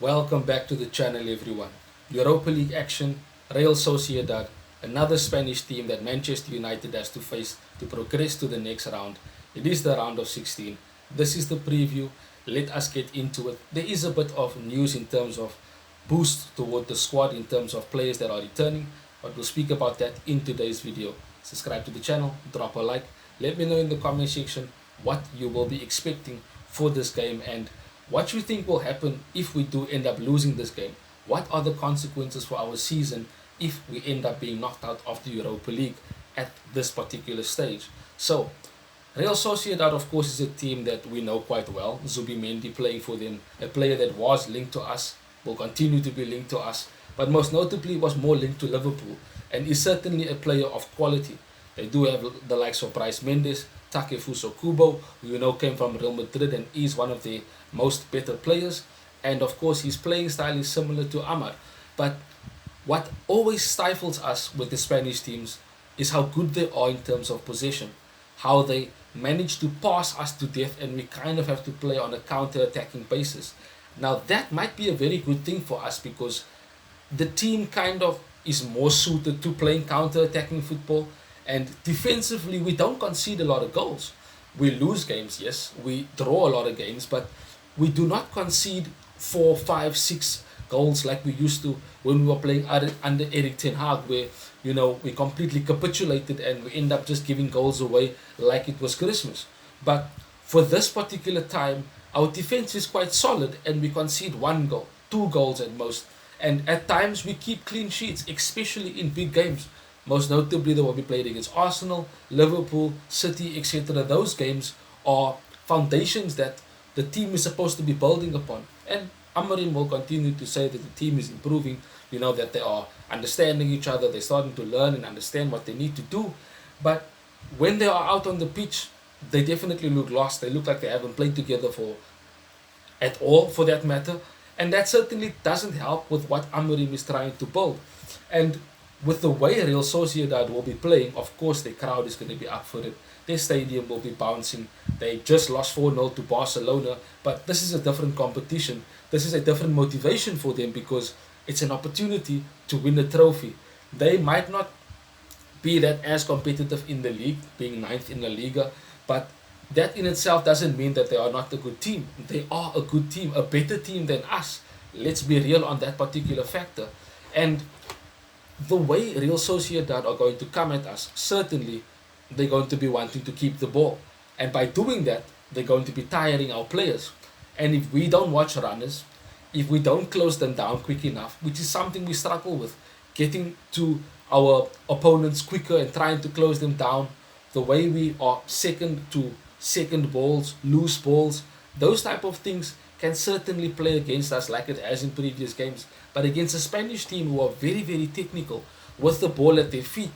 Welcome back to the channel, everyone. Europa League action, Real Sociedad, another Spanish team that Manchester United has to face to progress to the next round. It is the round of 16. This is the preview. Let us get into it. There is a bit of news in terms of boost toward the squad in terms of players that are returning, but we'll speak about that in today's video. Subscribe to the channel, drop a like, let me know in the comment section what you will be expecting for this game and what you think will happen if we do end up losing this game. What are the consequences for our season if we end up being knocked out of the Europa League at this particular stage? So, Real Sociedad, of course, is a team that we know quite well. Zubimendi playing for them, a player that was linked to us, will continue to be linked to us, but most notably was more linked to Liverpool and is certainly a player of quality. They do have the likes of Bryce Mendes, Takefuso Kubo, who you know came from Real Madrid and is one of the most better players. And of course, his playing style is similar to Amar. But what always stifles us with the Spanish teams is how good they are in terms of possession, how they manage to pass us to death and we kind of have to play on a counter-attacking basis. Now that might be a very good thing for us because the team kind of is more suited to playing counter-attacking football, and defensively we don't concede a lot of goals. We lose games, yes, we draw a lot of games, but we do not concede 4, 5, 6 goals like we used to when we were playing under Erik ten Hag, where we completely capitulated and we end up just giving goals away like it was Christmas. But for this particular time, our defense is quite solid and we concede 1 goal, 2 goals at most. And at times we keep clean sheets, especially in big games. Most notably, they will be played against Arsenal, Liverpool, City, etc. Those games are foundations that the team is supposed to be building upon. And Amorim will continue to say that the team is improving, that they are understanding each other, they're starting to learn and understand what they need to do. But when they are out on the pitch, they definitely look lost. They look like they haven't played together at all, for that matter. And that certainly doesn't help with what Amorim is trying to build. And with the way Real Sociedad will be playing, of course the crowd is going to be up for it. Their stadium will be bouncing. They just lost 4-0 to Barcelona, but this is a different competition. This is a different motivation for them because it's an opportunity to win a trophy. They might not be that as competitive in the league, being ninth in La Liga, but that in itself doesn't mean that they are not a good team. They are a good team, a better team than us. Let's be real on that particular factor. And the way Real Sociedad are going to come at us, certainly they're going to be wanting to keep the ball. And by doing that, they're going to be tiring our players. And if we don't watch runners, if we don't close them down quick enough, which is something we struggle with, getting to our opponents quicker and trying to close them down, the way we are second to second balls, loose balls, those type of things can certainly play against us like it has in previous games. But against a Spanish team who are very, very technical with the ball at their feet,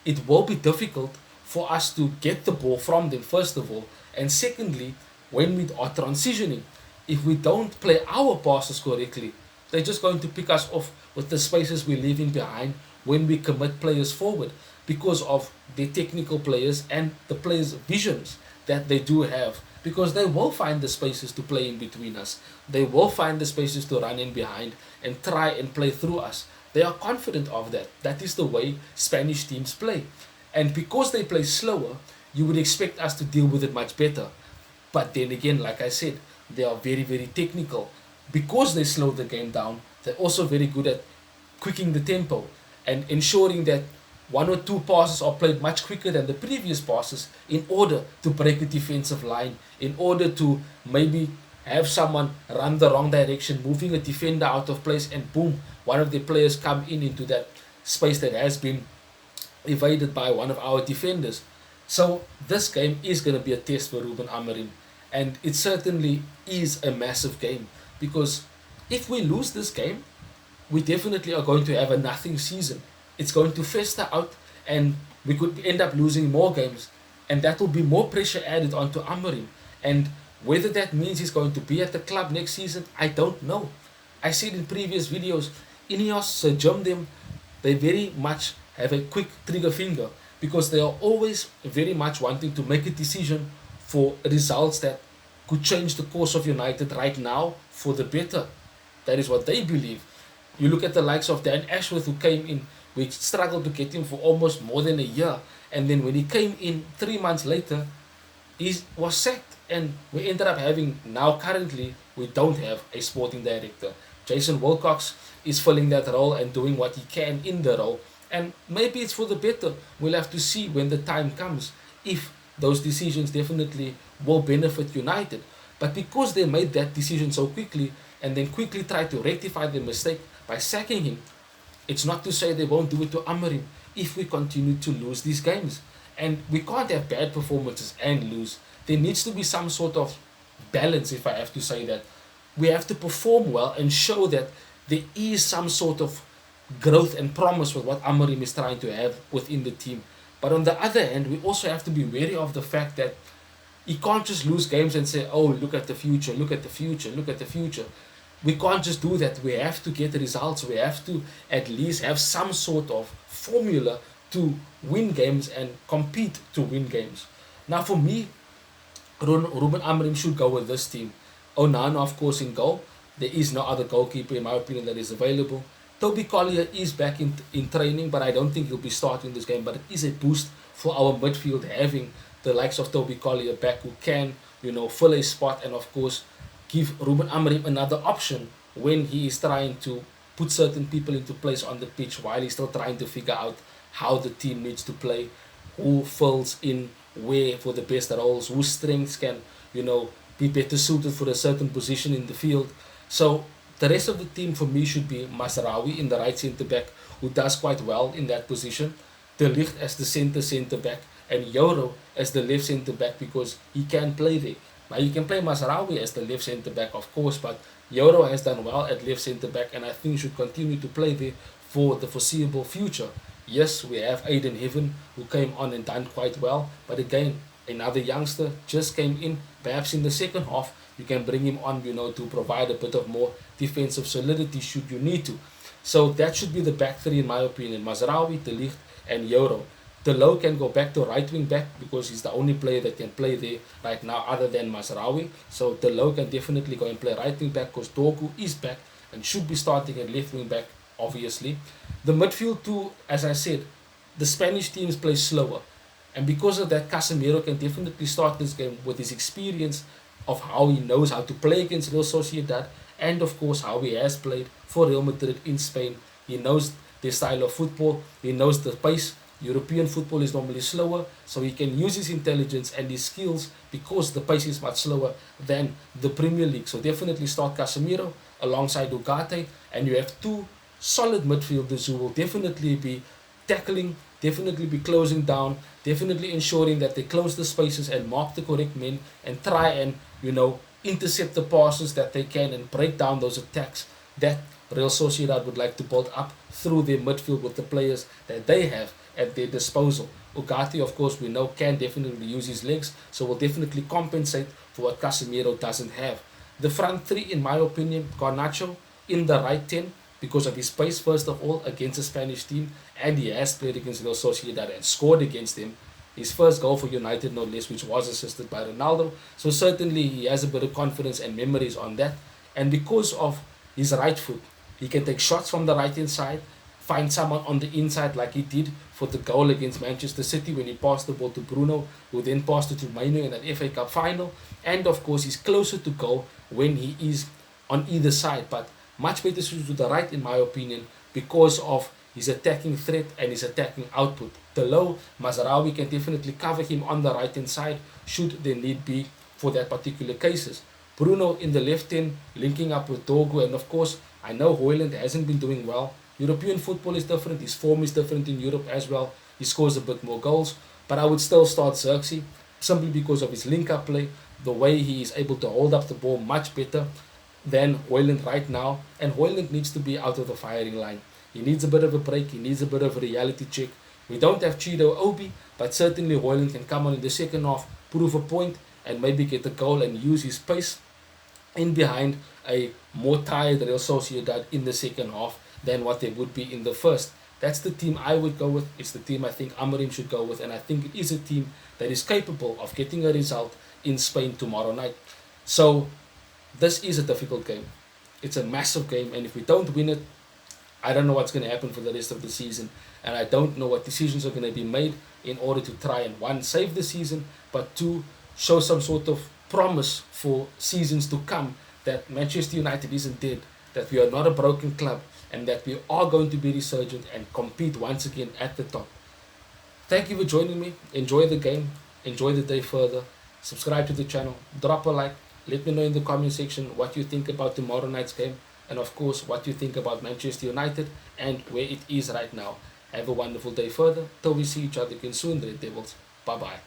it will be difficult for us to get the ball from them, first of all. And secondly, when we are transitioning, if we don't play our passes correctly, they're just going to pick us off with the spaces we're leaving behind when we commit players forward because of the technical players and the players' visions that they do have, because they will find the spaces to play in between us. They will find the spaces to run in behind and try and play through us. They are confident of that. That is the way Spanish teams play. And because they play slower, you would expect us to deal with it much better. But then again, like I said, they are very, very technical. Because they slow the game down, they're also very good at quicking the tempo and ensuring that 1 or 2 passes are played much quicker than the previous passes in order to break a defensive line, in order to maybe have someone run the wrong direction, moving a defender out of place, and boom, one of the players come into that space that has been evaded by one of our defenders. So this game is going to be a test for Ruben Amorim, and it certainly is a massive game because if we lose this game, we definitely are going to have a nothing season. It's going to fester out and we could end up losing more games, and that will be more pressure added onto Amorim. And whether that means he's going to be at the club next season, I don't know. I said in previous videos, Ineos, Sir Jim them, they very much have a quick trigger finger because they are always very much wanting to make a decision for results that could change the course of United right now for the better. That is what they believe. You look at the likes of Dan Ashworth, who came in. We struggled to get him for almost more than a year. And then when he came in 3 months later, he was sacked. And we ended up having, now currently, we don't have a sporting director. Jason Wilcox is filling that role and doing what he can in the role. And maybe it's for the better. We'll have to see when the time comes if those decisions definitely will benefit United. But because they made that decision so quickly and then quickly tried to rectify the mistake by sacking him, it's not to say they won't do it to Amorim if we continue to lose these games. And we can't have bad performances and lose. There needs to be some sort of balance, if I have to say that. We have to perform well and show that there is some sort of growth and promise with what Amorim is trying to have within the team. But on the other hand, we also have to be wary of the fact that you can't just lose games and say, oh, look at the future, look at the future, look at the future. We can't just do that. We have to get results. We have to at least have some sort of formula to win games and compete to win games. Now, for me, Ruben Amorim should go with this team. Onana, of course, in goal. There is no other goalkeeper, in my opinion, that is available. Toby Collier is back in training, but I don't think he'll be starting this game. But it is a boost for our midfield having the likes of Toby Collier back, who can, fill a spot and, of course, give Ruben Amorim another option when he is trying to put certain people into place on the pitch while he's still trying to figure out how the team needs to play, who fills in where for the best roles, whose strengths can, be better suited for a certain position in the field. So the rest of the team for me should be Mazraoui in the right centre back, who does quite well in that position. De Ligt as the centre back, and Euro as the left centre back because he can play there. Now you can play Mazraoui as the left centre back, of course, but Euro has done well at left centre back, and I think should continue to play there for the foreseeable future. Yes, we have Aiden Heaven, who came on and done quite well, but again, another youngster just came in. Perhaps in the second half, you can bring him on, to provide a bit of more defensive solidity should you need to. So that should be the back three in my opinion. Mazraoui, De Ligt, and Euro. De Loo can go back to right wing back because he's the only player that can play there right now other than Mazraoui. So De Loo can definitely go and play right wing back because Dogu is back and should be starting at left wing back, obviously. The midfield too, as I said, the Spanish teams play slower. And because of that, Casemiro can definitely start this game with his experience of how he knows how to play against Real Sociedad and of course how he has played for Real Madrid in Spain. He knows their style of football, he knows the pace. European football is normally slower, so he can use his intelligence and his skills because the pace is much slower than the Premier League. So definitely start Casemiro alongside Ugarte, and you have two solid midfielders who will definitely be tackling, definitely be closing down, definitely ensuring that they close the spaces and mark the correct men and try and, intercept the passes that they can and break down those attacks that Real Sociedad would like to build up through their midfield with the players that they have at their disposal. Ugarte, of course, we know can definitely use his legs, so will definitely compensate for what Casemiro doesn't have. The front three, in my opinion, Garnacho in the right 10 because of his pace, first of all, against the Spanish team, and he has played against Real Sociedad and scored against them. His first goal for United, no less, which was assisted by Ronaldo. So certainly he has a bit of confidence and memories on that. And because of his right foot, he can take shots from the right-hand side, find someone on the inside like he did for the goal against Manchester City when he passed the ball to Bruno, who then passed it to Maino in that FA Cup final. And of course, he's closer to goal when he is on either side. But much better suited to the right, in my opinion, because of his attacking threat and his attacking output. De Loo, Mazraoui can definitely cover him on the right-hand side should there need be for that particular cases. Bruno in the left end, linking up with Dogu, and of course, I know Højlund hasn't been doing well. European football is different, his form is different in Europe as well. He scores a bit more goals, but I would still start Xerxes simply because of his link-up play, the way he is able to hold up the ball much better than Højlund right now, and Højlund needs to be out of the firing line. He needs a bit of a break, he needs a bit of a reality check. We don't have Chido Obi, but certainly Højlund can come on in the second half, prove a point, and maybe get a goal and use his pace in behind a more tired Real Sociedad in the second half than what they would be in the first. That's the team I would go with. It's the team I think Amorim should go with, and I think it is a team that is capable of getting a result in Spain tomorrow night. So this is a difficult game. It's a massive game, and if we don't win it, I don't know what's going to happen for the rest of the season, and I don't know what decisions are going to be made in order to try and, one, save the season, but two, show some sort of promise for seasons to come that Manchester United isn't dead, that we are not a broken club, and that we are going to be resurgent and compete once again at the top. Thank you for joining me. Enjoy the game. Enjoy the day further. Subscribe to the channel. Drop a like. Let me know in the comment section what you think about tomorrow night's game. And of course, what you think about Manchester United and where it is right now. Have a wonderful day further. Till we see each other again soon, Red Devils. Bye-bye.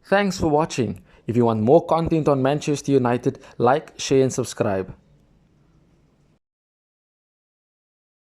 Thanks for watching. If you want more content on Manchester United, like, share and subscribe.